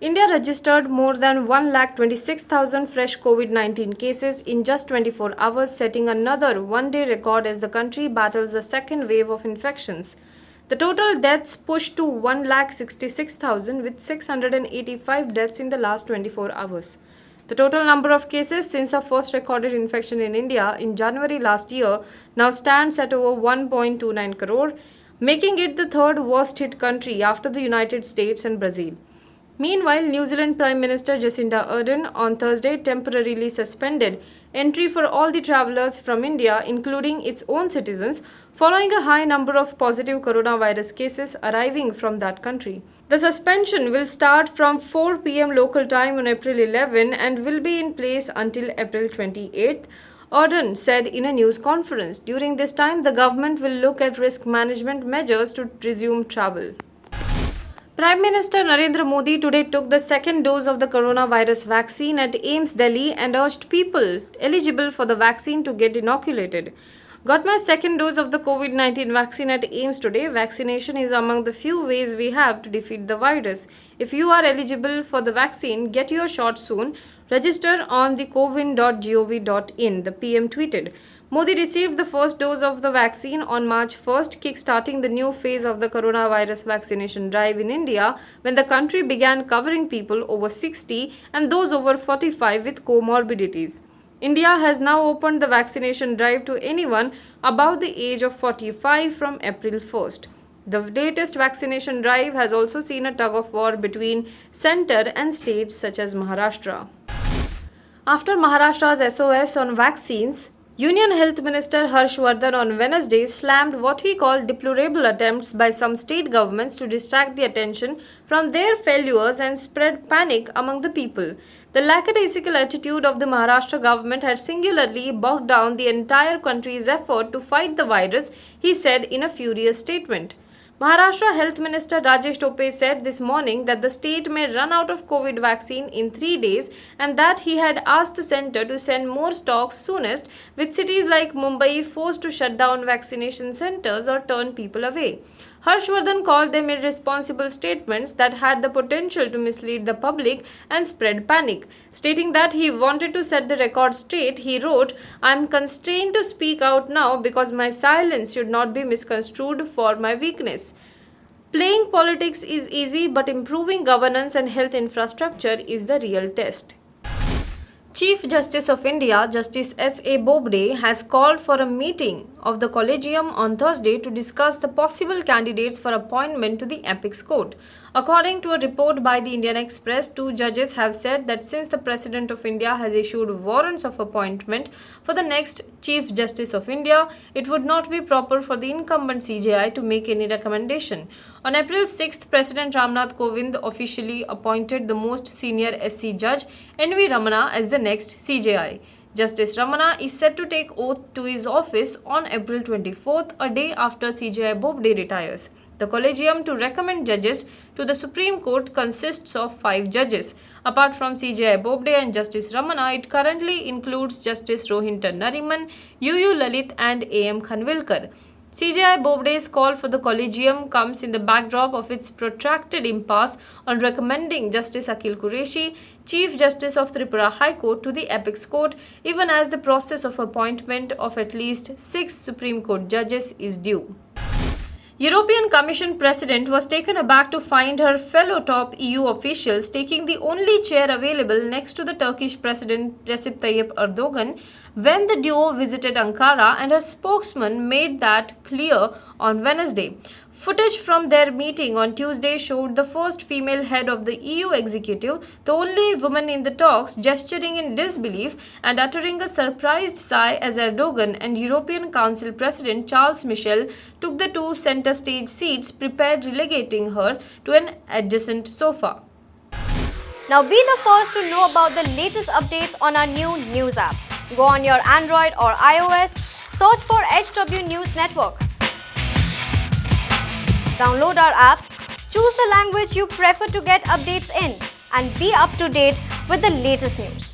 India registered more than 1,26,000 fresh COVID-19 cases in just 24 hours, setting another one-day record as the country battles the second wave of infections. The total deaths pushed to 1,66,000 with 685 deaths in the last 24 hours. The total number of cases since the first recorded infection in India in January last year now stands at over 1.29 crore, making it the third worst hit country after the United States and Brazil. Meanwhile, New Zealand Prime Minister Jacinda Ardern on Thursday temporarily suspended entry for all the travellers from India, including its own citizens, following a high number of positive coronavirus cases arriving from that country. The suspension will start from 4 p.m. local time on April 11 and will be in place until April 28. Ardern said in a news conference. During this time, the government will look at risk management measures to resume travel. Prime Minister Narendra Modi today took the second dose of the coronavirus vaccine at AIIMS Delhi and urged people eligible for the vaccine to get inoculated. Got my second dose of the COVID-19 vaccine at AIIMS today. Vaccination is among the few ways we have to defeat the virus. If you are eligible for the vaccine, get your shot soon. Register on the cowin.gov.in, the PM tweeted. Modi received the first dose of the vaccine on March 1st, kick-starting the new phase of the coronavirus vaccination drive in India when the country began covering people over 60 and those over 45 with comorbidities. India has now opened the vaccination drive to anyone above the age of 45 from April 1st. The latest vaccination drive has also seen a tug-of-war between centre and states such as Maharashtra. After Maharashtra's SOS on vaccines, Union Health Minister Vardhan on Wednesday slammed what he called deplorable attempts by some state governments to distract the attention from their failures and spread panic among the people. The lackadaisical attitude of the Maharashtra government had singularly bogged down the entire country's effort to fight the virus, he said in a furious statement. Maharashtra Health Minister Rajesh Tope said this morning that the state may run out of COVID vaccine in 3 days and that he had asked the centre to send more stocks soonest, with cities like Mumbai forced to shut down vaccination centres or turn people away. Vardhan called them irresponsible statements that had the potential to mislead the public and spread panic. Stating that he wanted to set the record straight, he wrote, "I am constrained to speak out now because my silence should not be misconstrued for my weakness. Playing politics is easy, but improving governance and health infrastructure is the real test." Chief Justice of India, Justice S.A. Bobde, has called for a meeting of the Collegium on Thursday to discuss the possible candidates for appointment to the Apex Court. According to a report by the Indian Express, 2 judges have said that since the President of India has issued warrants of appointment for the next Chief Justice of India, it would not be proper for the incumbent CJI to make any recommendation. On April 6th, President Ramnath Kovind officially appointed the most senior SC judge, N.V. Ramana, as the next CJI. Justice Ramana is set to take oath to his office on April 24th, a day after CJI Bobde retires. The Collegium to recommend judges to the Supreme Court consists of 5 judges. Apart from CJI Bobde and Justice Ramana, it currently includes Justice Rohinton Nariman, UU Lalit and AM Khanvilkar. CJI Bobde's call for the Collegium comes in the backdrop of its protracted impasse on recommending Justice Akhil Qureshi, Chief Justice of Tripura High Court, to the Apex Court, even as the process of appointment of at least 6 Supreme Court judges is due. European Commission President was taken aback to find her fellow top EU officials taking the only chair available next to the Turkish President Recep Tayyip Erdogan when the duo visited Ankara, and her spokesman made that clear on Wednesday. Footage from their meeting on Tuesday showed the first female head of the EU executive, the only woman in the talks, gesturing in disbelief and uttering a surprised sigh as Erdogan and European Council President Charles Michel took the 2 center stage seats, prepared relegating her to an adjacent sofa. Now be the first to know about the latest updates on our new news app. Go on your Android or iOS, search for HW News Network. Download our app, choose the language you prefer to get updates in, and be up to date with the latest news.